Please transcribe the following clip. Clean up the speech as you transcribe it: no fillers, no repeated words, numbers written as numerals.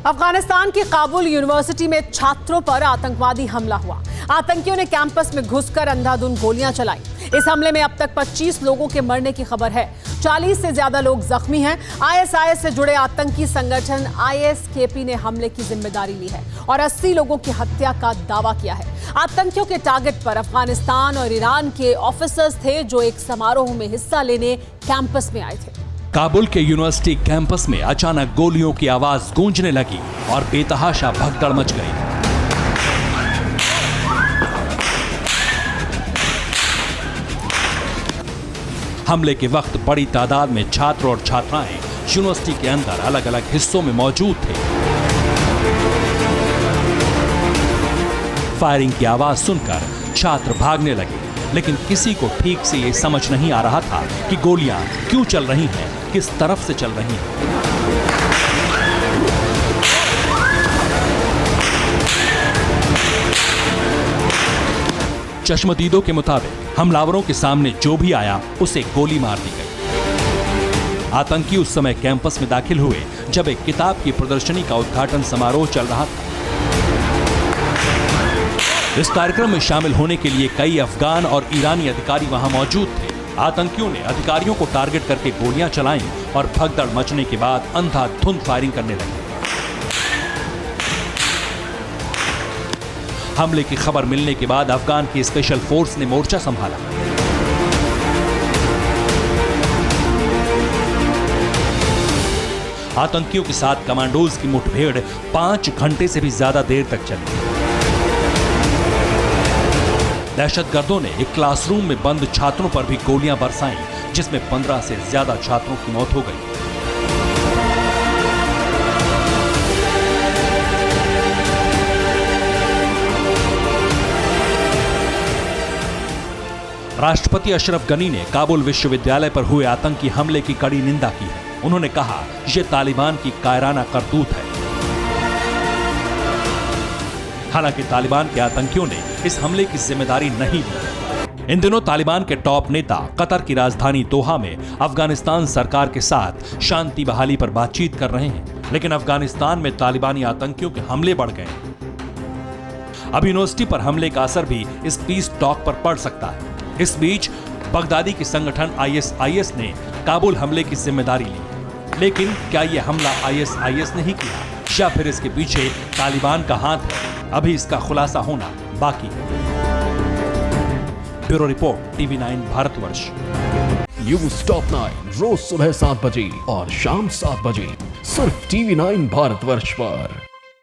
अफगानिस्तान की काबुल यूनिवर्सिटी में छात्रों पर आतंकवादी हमला हुआ। आतंकियों ने कैंपस में घुसकर अंधाधुंध गोलियां चलाई। इस हमले में अब तक 25 लोगों के मरने की खबर है। 40 से ज्यादा लोग जख्मी हैं। आईएसआईएस से जुड़े आतंकी संगठन आईएसकेपी ने हमले की जिम्मेदारी ली है और 80 लोगों की हत्या का दावा किया है। आतंकियों के टारगेट पर अफगानिस्तान और ईरान के ऑफिसर्स थे जो एक समारोह में हिस्सा लेने कैंपस में आए थे। काबुल के यूनिवर्सिटी कैंपस में अचानक गोलियों की आवाज गूंजने लगी और बेतहाशा भगदड़ मच गई। हमले के वक्त बड़ी तादाद में छात्र और छात्राएं यूनिवर्सिटी के अंदर अलग अलग हिस्सों में मौजूद थे। फायरिंग की आवाज सुनकर छात्र भागने लगे, लेकिन किसी को ठीक से ये समझ नहीं आ रहा था कि गोलियां क्यों चल रही हैं, किस तरफ से चल रही हैं। चश्मदीदों के मुताबिक हमलावरों के सामने जो भी आया उसे गोली मार दी गई। आतंकी उस समय कैंपस में दाखिल हुए जब एक किताब की प्रदर्शनी का उद्घाटन समारोह चल रहा था। इस कार्यक्रम में शामिल होने के लिए कई अफगान और ईरानी अधिकारी वहां मौजूद थे। आतंकियों ने अधिकारियों को टारगेट करके गोलियां चलाईं और भगदड़ मचने के बाद अंधाधुंध फायरिंग करने लगे। हमले की खबर मिलने के बाद अफगान की स्पेशल फोर्स ने मोर्चा संभाला। आतंकियों के साथ कमांडोज की मुठभेड़ 5 घंटे से भी ज्यादा देर तक चली। दहशतगर्दों ने एक क्लासरूम में बंद छात्रों पर भी गोलियां बरसाईं, जिसमें 15 से ज्यादा छात्रों की मौत हो गई। राष्ट्रपति अशरफ गनी ने काबुल विश्वविद्यालय पर हुए आतंकी हमले की कड़ी निंदा की है। उन्होंने कहा, यह तालिबान की कायराना करतूत है। हालांकि तालिबान के आतंकियों ने इस हमले की जिम्मेदारी नहीं ली। इन दिनों तालिबान के टॉप नेता कतर की राजधानी दोहा में अफगानिस्तान सरकार के साथ शांति बहाली पर बातचीत कर रहे हैं, लेकिन अफगानिस्तान में तालिबानी आतंकियों के हमले बढ़ गए। अब यूनिवर्सिटी पर हमले का असर भी इस पीस टॉक पर पड़ सकता है। इस बीच बगदादी के संगठन आईएसआईएस ने काबुल हमले की जिम्मेदारी ली, लेकिन क्या यह हमला आईएसआईएस ने ही किया या फिर इसके पीछे तालिबान का हाथ है, अभी इसका खुलासा होना बाकी है। Bureau report TV9 Bharatvarsh. News top 9 रोज सुबह 7 बजे और शाम 7 बजे सिर्फ TV9 भारतवर्ष पर।